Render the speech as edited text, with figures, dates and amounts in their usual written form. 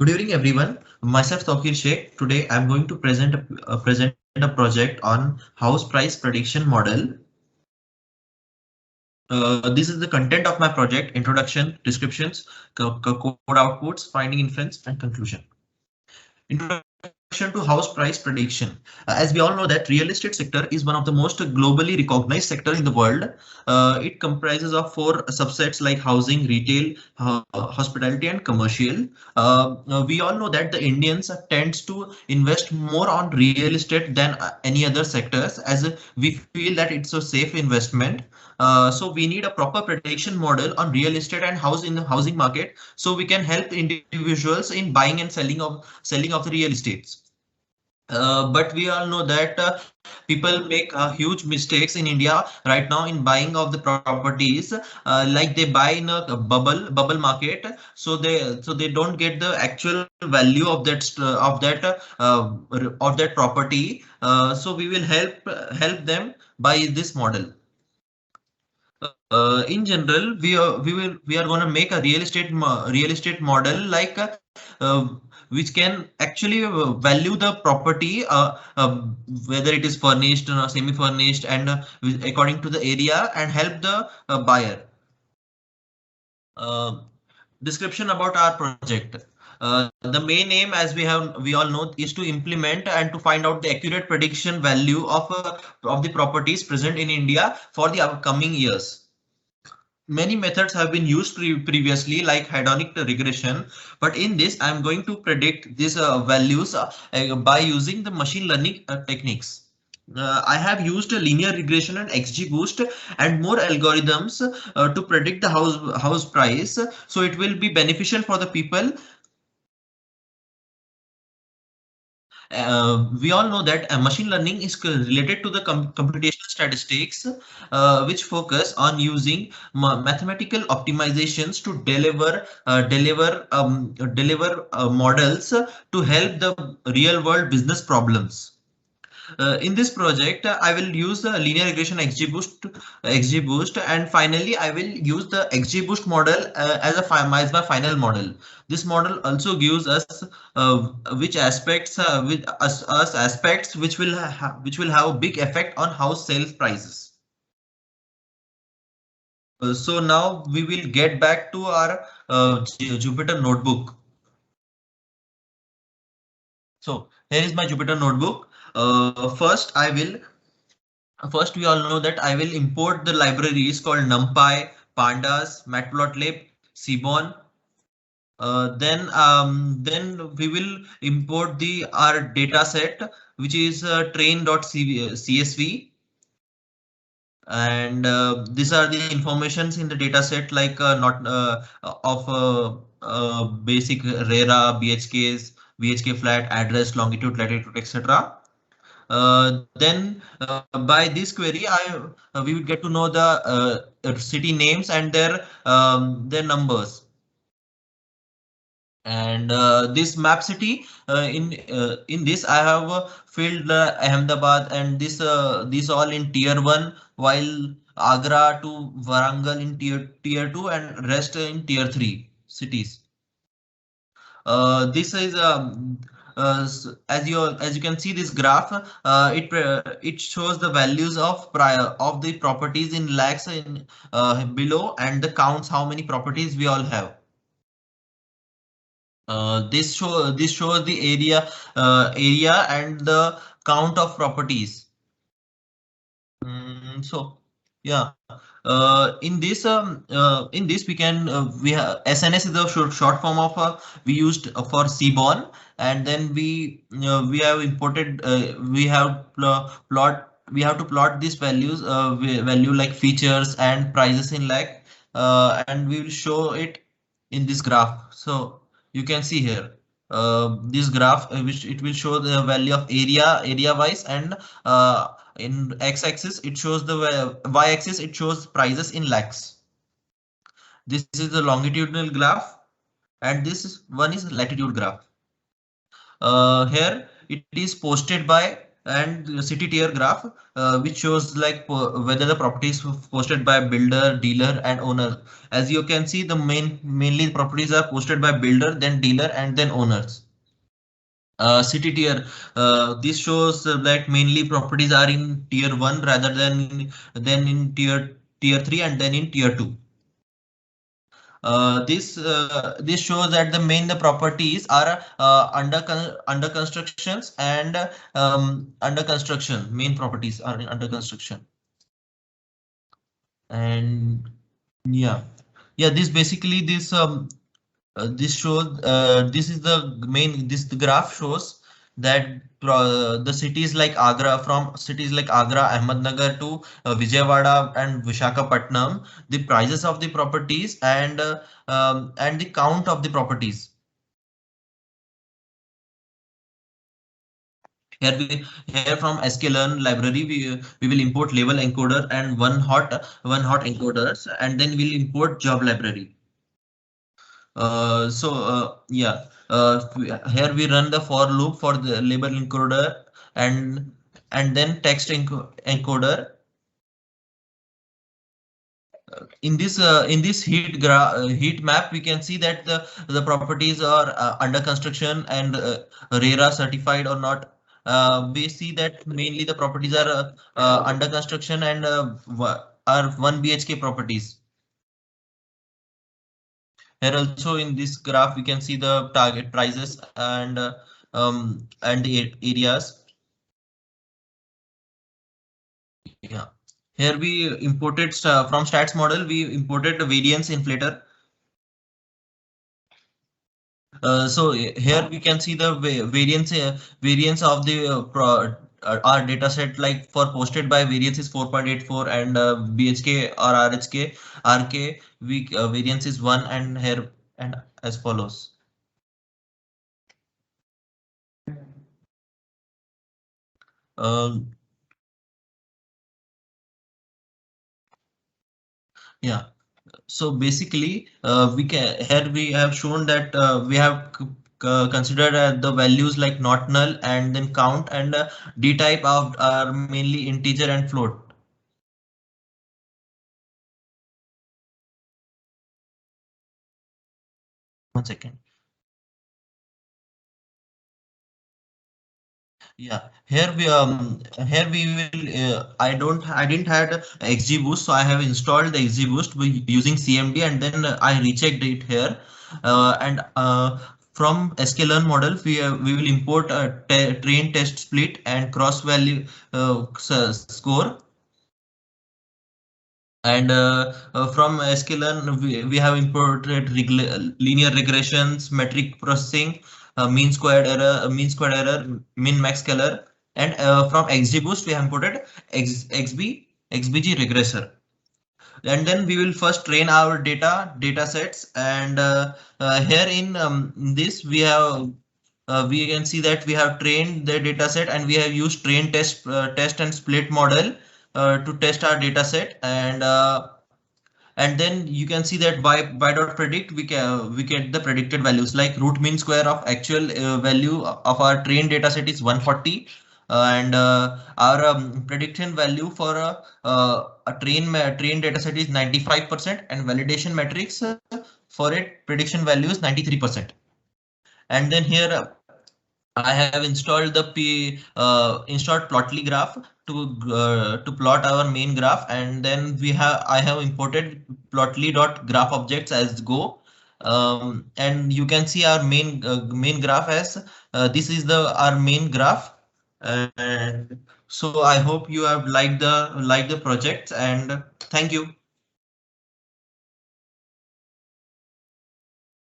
Good evening, everyone. Myself Tawkir Sheikh. Today, I'm going to present a project on house price prediction model. This is the content of my project: introduction, descriptions, code outputs, finding inference, and conclusion. Introduction to house price prediction. As we all know that real estate sector is one of the most globally recognized sector in the world. It comprises of four subsets like housing, retail, hospitality, and commercial. We all know that the Indians tends to invest more on real estate than any other sectors, as we feel that it's a safe investment. So we need a proper prediction model on real estate and house in the housing market, so we can help individuals in buying and selling of the real estates. But we all know that people make huge mistakes in India right now in buying of the properties. Like they buy in a bubble market, so they don't get the actual value of that property. So we will help them by this model. In general, we are going to make a real estate model like which can actually value the property, whether it is furnished or semi furnished, and according to the area, and help the buyer. uh, Description about our project. The main aim, as we all know, is to implement and to find out the accurate prediction value of the properties present in India for the upcoming years. Many methods have been used previously, like hedonic regression, but in this I'm going to predict these values by using the machine learning techniques. I have used a linear regression and XGBoost and more algorithms to predict the house price, so it will be beneficial for the people. We all know that machine learning is related to the computational statistics, which focus on using mathematical optimizations to deliver models to help the real world business problems. In this project, I will use the linear regression XGBoost, and finally I will use the XGBoost model as my final model. This model also gives us which aspects with us aspects which will have a big effect on house sales prices. So now we will get back to our Jupyter notebook. So here is my Jupyter notebook. First, we all know that I will import the libraries called NumPy, Pandas, Matplotlib, Seaborn. Then we will import the our data set, which is train.csv, and these are the informations in the data set, like not of basic RERA, BHK flat, address, longitude, latitude, etc. Then by this query, we would get to know the city names and their numbers. And this map city, in this I have filled Ahmedabad, and this all in tier 1, while Agra to Warangal in tier 2, and rest in tier 3 cities. This is as you can see this graph, it shows the values of the properties in lakhs in below, and the counts how many properties we all have. This shows the area and the count of properties. So yeah, in this we can we have SNS is the short form of we used for Seaborn, and then we have imported we have to plot these values, value like features and prices in lakh, and we will show it in this graph. So you can see here this graph, which it will show the value of area wise, and in x-axis it shows the y-axis it shows prices in lakhs. This is the longitudinal graph, and one is latitude graph. Here it is posted by and the city tier graph, which shows like whether the properties posted by builder, dealer, and owner. As you can see, the mainly properties are posted by builder, then dealer, and then owners. City tier. This shows that mainly properties are in tier 1 rather than in tier 3 and then in tier 2. This shows that the properties are under constructions and under construction. Main properties are under construction. And yeah, this basically this shows this is the main the graph shows that the cities like Agra, Ahmednagar to Vijayawada and Vishakhapatnam, the prices of the properties and the count of the properties. Here from sklearn library we will import label encoder and one hot encoders, and then we'll import job library. Here we run the for loop for the label encoder and then text encoder. In this heat map, we can see that the properties are under construction and RERA certified or not. We see that mainly the properties are under construction and are 1 BHK properties. Here also in this graph we can see the target prices and the areas. Yeah. Here we imported from stats model, we imported the variance inflator. So here we can see the variance of the our data set, like for posted by variance is 4.84 and BHK or RK variance is 1, and here and as follows. Yeah. So basically, we have shown that we have considered the values like not null and then count, and D type of are mainly integer and float. One second. Yeah, here we will I didn't had XGBoost, so I have installed the XGBoost using CMD, and then I rechecked it here, and from sklearn model we will import a train test split and cross value score, and from sklearn we have imported linear regressions, metric processing, mean squared error, min max color, and from XGBoost we have imported XBG regressor. And then we will first train our data sets, and here in this we can see that we have trained the data set, and we have used train test and split model to test our data set, and then you can see that by dot predict we get the predicted values, like root mean square of actual value of our trained data set is 140, and our prediction value for a train data set is 95%, and validation metrics for it prediction value is 93%. And then here I have installed the installed plotly graph to plot our main graph, and then I have imported plotly.graph objects as Go, and you can see our main graph as this is our main graph, and so I hope you have liked the project, and thank you.